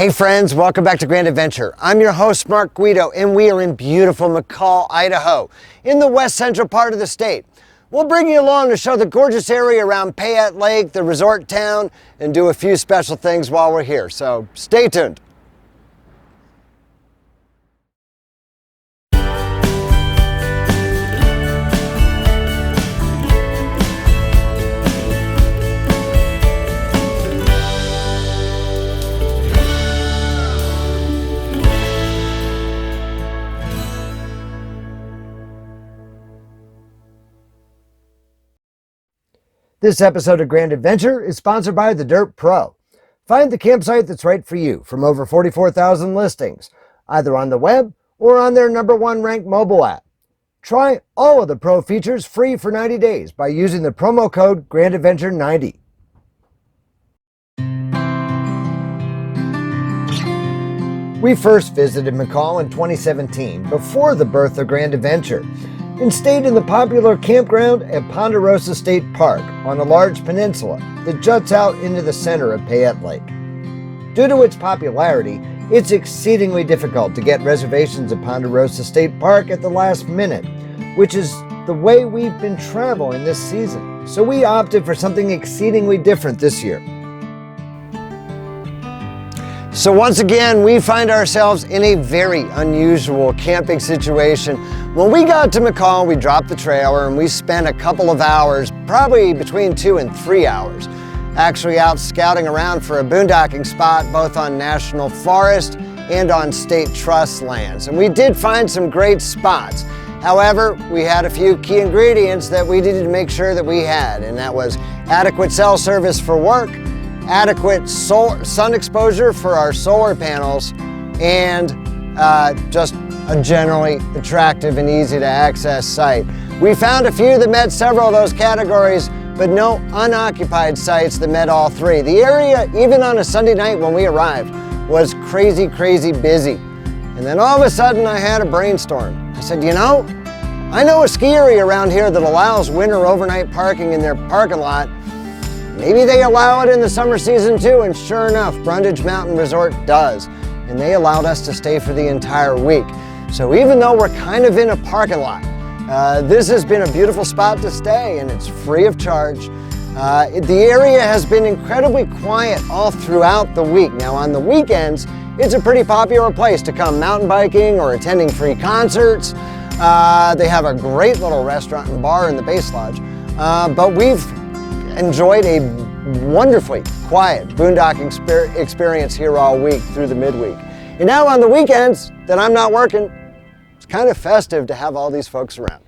Hey friends, welcome back to Grand Adventure. I'm your host, Mark Guido, and we are in beautiful McCall, Idaho, in the west central part of the state. We'll bring you along to show the gorgeous area around Payette Lake, the resort town, and do a few special things while we're here, so stay tuned. This episode of Grand Adventure is sponsored by The Dirt Pro. Find the campsite that's right for you from over 44,000 listings, either on the web or on their #1 ranked mobile app. Try all of the Pro features free for 90 days by using the promo code GrandAdventure90. We first visited McCall in 2017, before the birth of Grand Adventure, and stayed in the popular campground at Ponderosa State Park on a large peninsula that juts out into the center of Payette Lake. Due to its popularity, it's exceedingly difficult to get reservations at Ponderosa State Park at the last minute, which is the way we've been traveling this season. So we opted for something exceedingly different this year. So once again, we find ourselves in a very unusual camping situation. When we got to McCall, we dropped the trailer and we spent a couple of hours, probably between 2 and 3 hours, actually out scouting around for a boondocking spot both on national forest and on state trust lands. And we did find some great spots. However, we had a few key ingredients that we needed to make sure that we had, and that was adequate cell service for work, adequate sun exposure for our solar panels, and just a generally attractive and easy to access site. We found a few that met several of those categories, but no unoccupied sites that met all three. The area, even on a Sunday night when we arrived, was crazy busy. And then all of a sudden I had a brainstorm. I said, I know a ski area around here that allows winter overnight parking in their parking lot. Maybe they allow it in the summer season too, and sure enough, Brundage Mountain Resort does. And they allowed us to stay for the entire week. So even though we're kind of in a parking lot, this has been a beautiful spot to stay, and it's free of charge. The area has been incredibly quiet all throughout the week. Now on the weekends, it's a pretty popular place to come mountain biking or attending free concerts. They have a great little restaurant and bar in the base lodge, but we've enjoyed a wonderfully quiet boondocking experience here all week through the midweek. And now on the weekends that I'm not working, it's kind of festive to have all these folks around.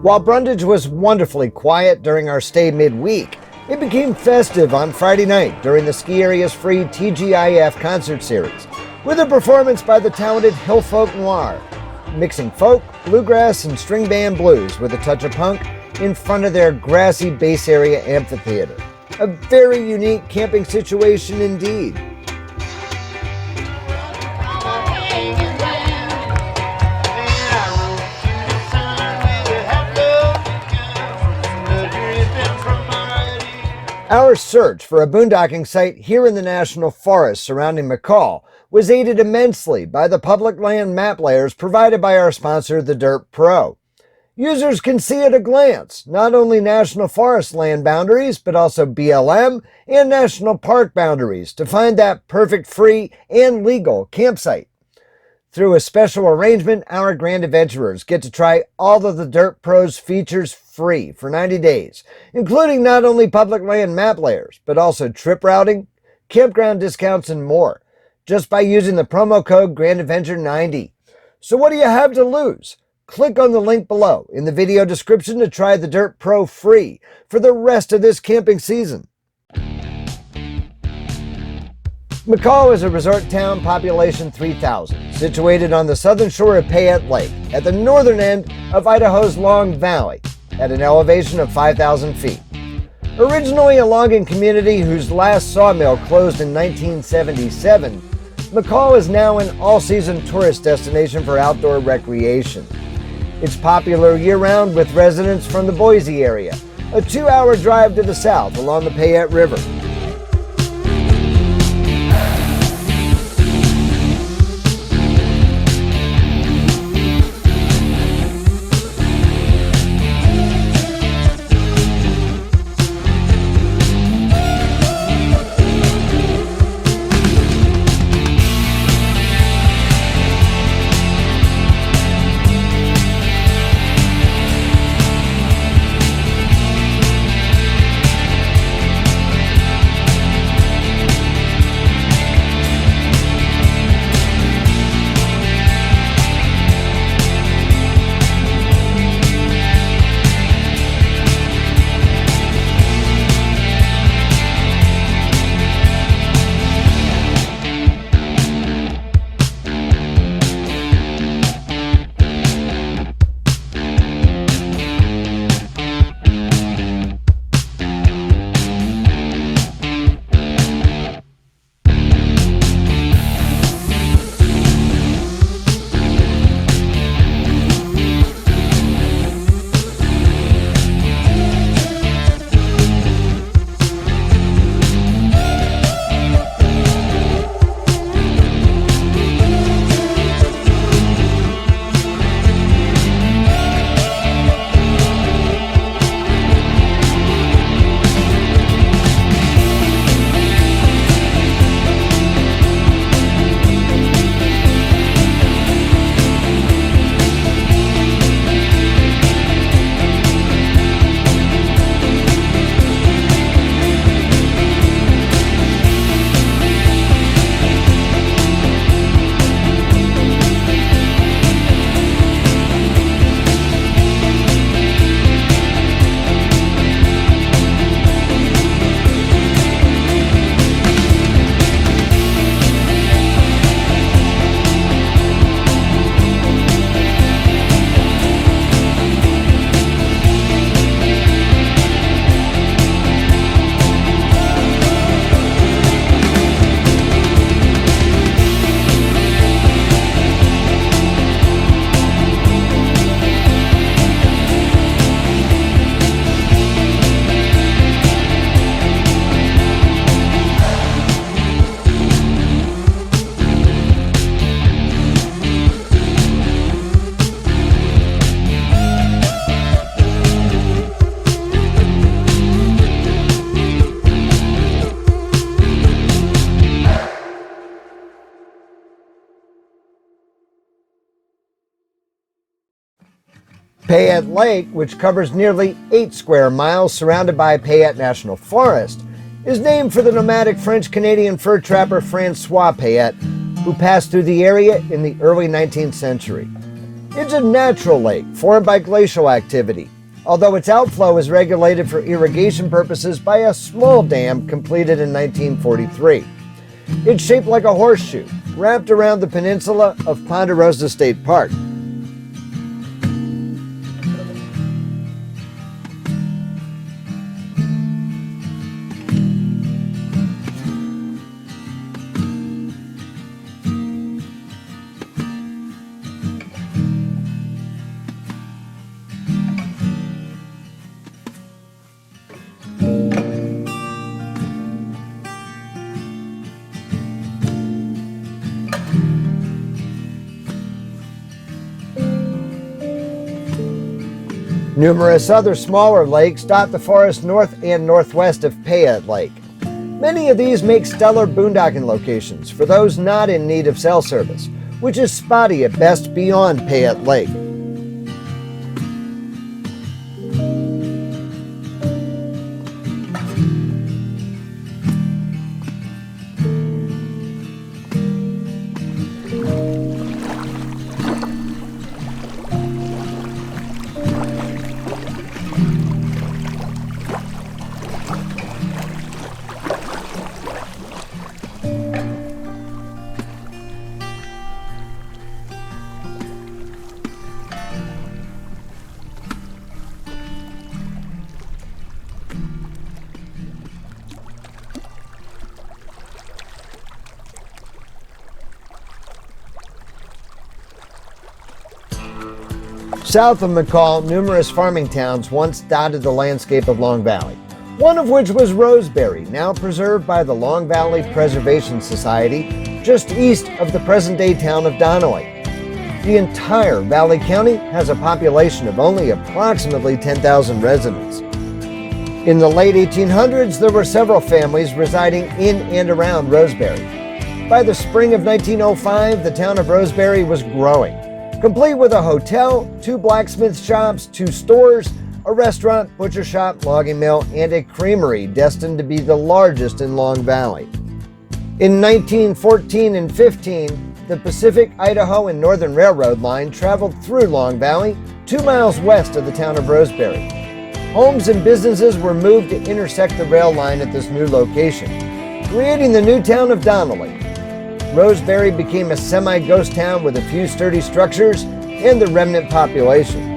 While Brundage was wonderfully quiet during our stay midweek, it became festive on Friday night during the ski area's free TGIF concert series, with a performance by the talented Hillfolk Noir, mixing folk, bluegrass, and string band blues with a touch of punk in front of their grassy base area amphitheater. A very unique camping situation indeed. Our search for a boondocking site here in the National Forest surrounding McCall was aided immensely by the public land map layers provided by our sponsor, the Dirt Pro. Users can see at a glance not only National Forest land boundaries, but also BLM and National Park boundaries to find that perfect free and legal campsite. Through a special arrangement, our Grand Adventurers get to try all of the Dirt Pro's features free for 90 days, including not only public land map layers, but also trip routing, campground discounts, and more, just by using the promo code GrandAdventure90. So what do you have to lose? Click on the link below in the video description to try the Dirt Pro free for the rest of this camping season. McCall is a resort town, population 3,000, situated on the southern shore of Payette Lake at the northern end of Idaho's Long Valley at an elevation of 5,000 feet. Originally a logging community whose last sawmill closed in 1977, McCall is now an all-season tourist destination for outdoor recreation. It's popular year-round with residents from the Boise area, a 2-hour drive to the south along the Payette River. Payette Lake, which covers nearly 8 square miles surrounded by Payette National Forest, is named for the nomadic French-Canadian fur trapper Francois Payette, who passed through the area in the early 19th century. It's a natural lake formed by glacial activity, although its outflow is regulated for irrigation purposes by a small dam completed in 1943. It's shaped like a horseshoe, wrapped around the peninsula of Ponderosa State Park. Numerous other smaller lakes dot the forest north and northwest of Payette Lake. Many of these make stellar boondocking locations for those not in need of cell service, which is spotty at best beyond Payette Lake. South of McCall, numerous farming towns once dotted the landscape of Long Valley, one of which was Roseberry, now preserved by the Long Valley Preservation Society, just east of the present-day town of Donelly. The entire Valley County has a population of only approximately 10,000 residents. In the late 1800s, there were several families residing in and around Roseberry. By the spring of 1905, the town of Roseberry was growing, complete with a hotel, 2 blacksmith shops, 2 stores, a restaurant, butcher shop, logging mill, and a creamery destined to be the largest in Long Valley. In 1914 and 15, the Pacific, Idaho, and Northern Railroad line traveled through Long Valley, 2 miles west of the town of Roseberry. Homes and businesses were moved to intersect the rail line at this new location, creating the new town of Donelly. Roseberry became a semi-ghost town with a few sturdy structures and the remnant population.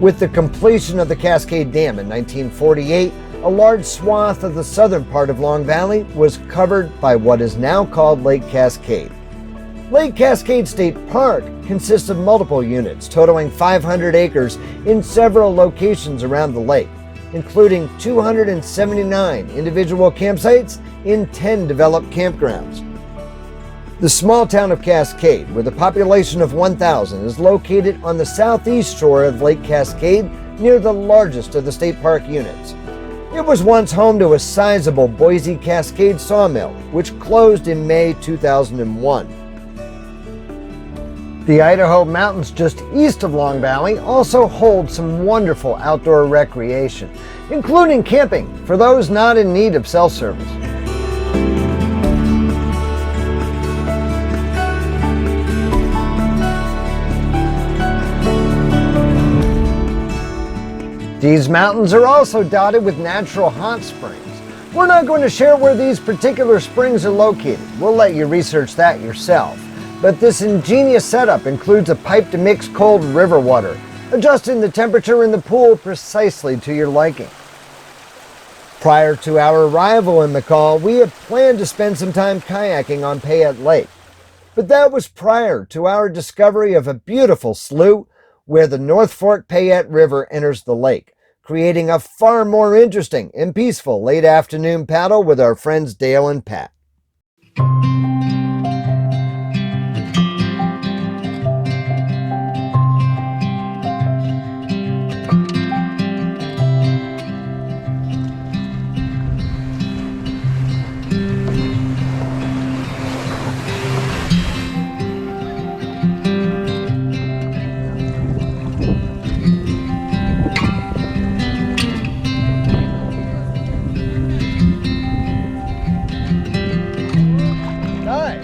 With the completion of the Cascade Dam in 1948, a large swath of the southern part of Long Valley was covered by what is now called Lake Cascade. Lake Cascade State Park consists of multiple units totaling 500 acres in several locations around the lake, including 279 individual campsites in 10 developed campgrounds. The small town of Cascade, with a population of 1,000, is located on the southeast shore of Lake Cascade near the largest of the state park units. It was once home to a sizable Boise Cascade sawmill, which closed in May 2001. The Idaho Mountains just east of Long Valley also hold some wonderful outdoor recreation, including camping for those not in need of cell service. These mountains are also dotted with natural hot springs. We're not going to share where these particular springs are located. We'll let you research that yourself. But this ingenious setup includes a pipe to mix cold river water, adjusting the temperature in the pool precisely to your liking. Prior to our arrival in McCall, we had planned to spend some time kayaking on Payette Lake. But that was prior to our discovery of a beautiful slough where the North Fork Payette River enters the lake, creating a far more interesting and peaceful late afternoon paddle with our friends Dale and Pat. Nice.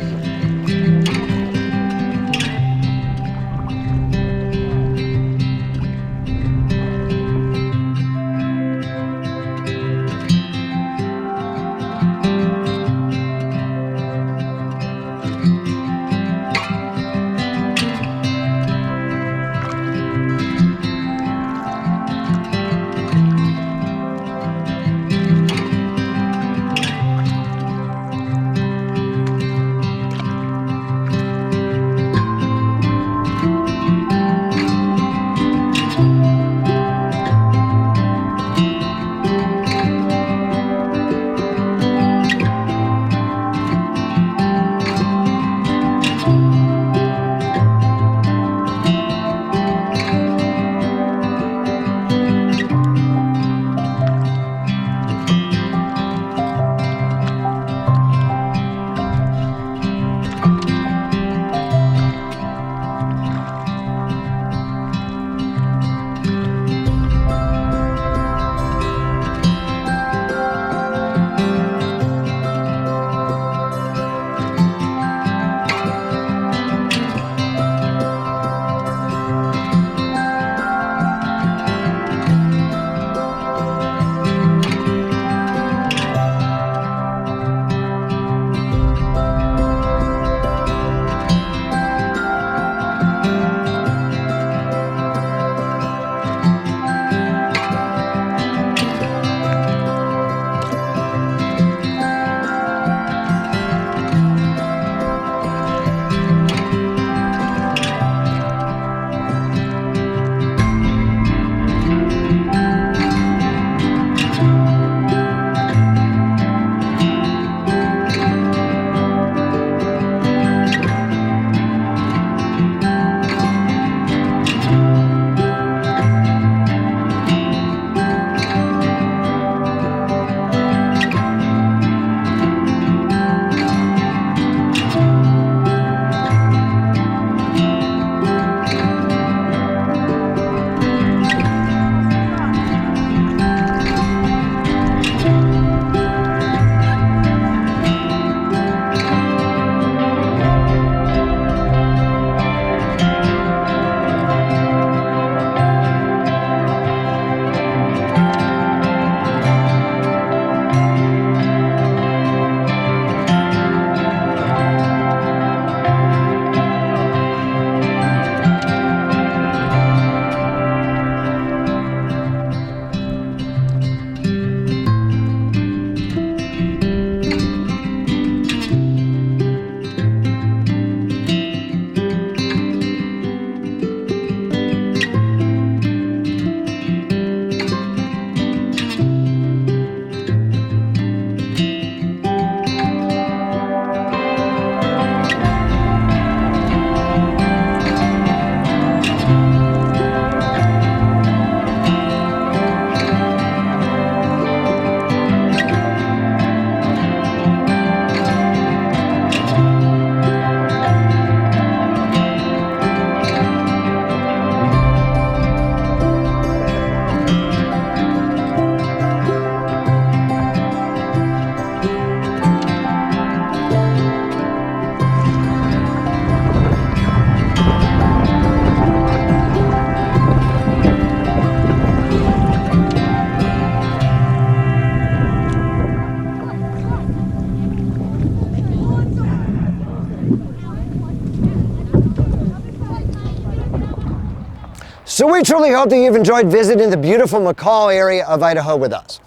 So we truly hope that you've enjoyed visiting the beautiful McCall area of Idaho with us.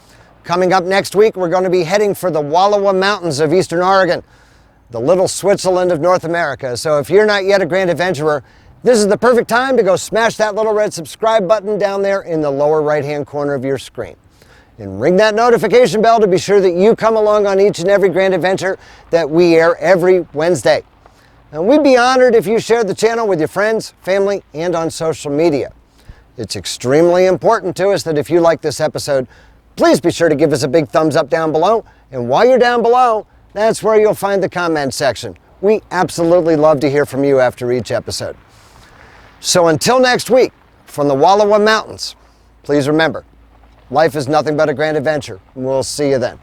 Coming up next week, we're going to be heading for the Wallowa Mountains of Eastern Oregon, the little Switzerland of North America. So if you're not yet a Grand Adventurer, this is the perfect time to go smash that little red subscribe button down there in the lower right-hand corner of your screen. And ring that notification bell to be sure that you come along on each and every Grand Adventure that we air every Wednesday. And we'd be honored if you shared the channel with your friends, family, and on social media. It's extremely important to us that if you like this episode, please be sure to give us a big thumbs up down below. And while you're down below, that's where you'll find the comment section. We absolutely love to hear from you after each episode. So until next week, from the Wallowa Mountains, please remember, life is nothing but a grand adventure. We'll see you then.